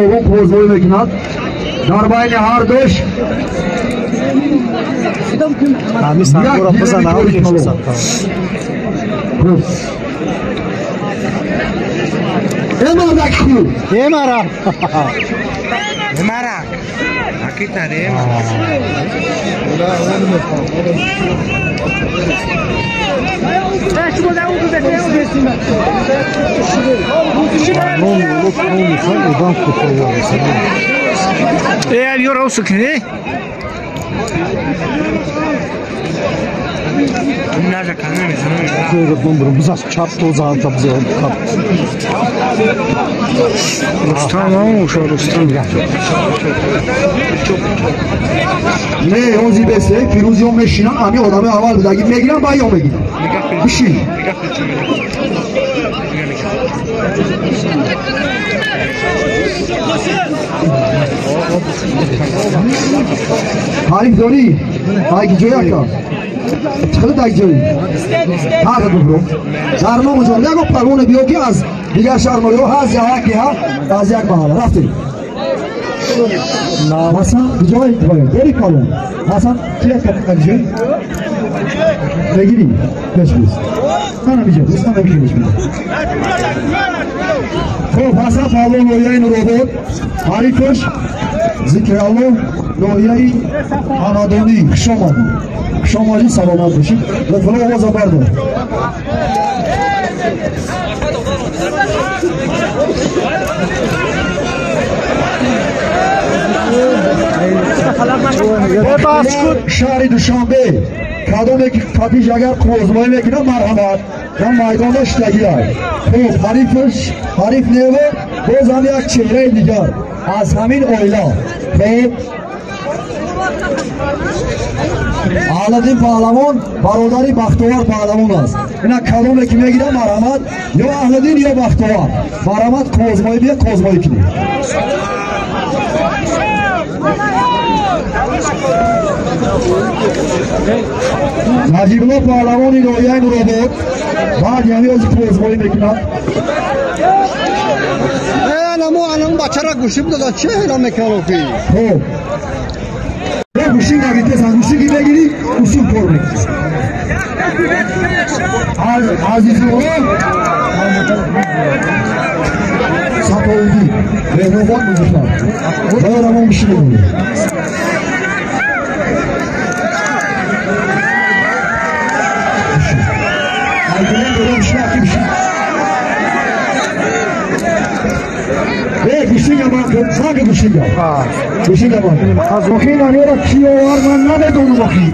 دوم کوزوی میکند در بین هر دوش همی سنگو را بزن امارک خوب امارک aquí estaremos eğer yorulsun ki nerede kanalımızın böyle bomba buzak çarptı o zaman da bize kap Rustam Rustam نه اونزی بسه پیروزیون میشینن امی آدم اول بده اگه میگیرن باید هم بگیرن بشین حریف داری؟ هایی جوی اکا چخیلی دایی جوی هر دو در ما مجال نگو پرونه بیو که از دیگر شرمالی ها هست یا حقی ها از یک محاله رفتیم حسن جای بری کالون حسن چیه کتنجی بگیری پیش بیست من بیجا دوستان نمیشه بیش بیده خب حسن پاولو نویای نروبود حریفش ذکرالو نویای آنادونی خشامالی سلامت بشید رفلو آوازا بردار شهر دوشنبه کدومی که فتیش اگر کوزمایی میکنه مرحمت و میدانش تگیه خوب حریف نیوه باز هم یک چهره دیگر از همین اویلا خوب علادین پهلوان برادری بختوار پهلوان است اینا کدومی که میگیره مرحمت یا علادین یا بختوار مرحمت کوزمایی بیا کوزمایی کنی نجیبالله پهلوانی نویای نروبود بعد یعنی از کوزمایی میکند الان بچه را گوشیم داده چه ایران میکنه که خوب گوشی نگیده سن گوشی که بگیری گوشی پر میکنی عزیزی اولا سپاودی بهنوان بزرگتر باید همون بشی بگیری گوشینگا من کنم گوشینگا گوشینگا من مخیل آنی را کیوار من نمیدونم مخیل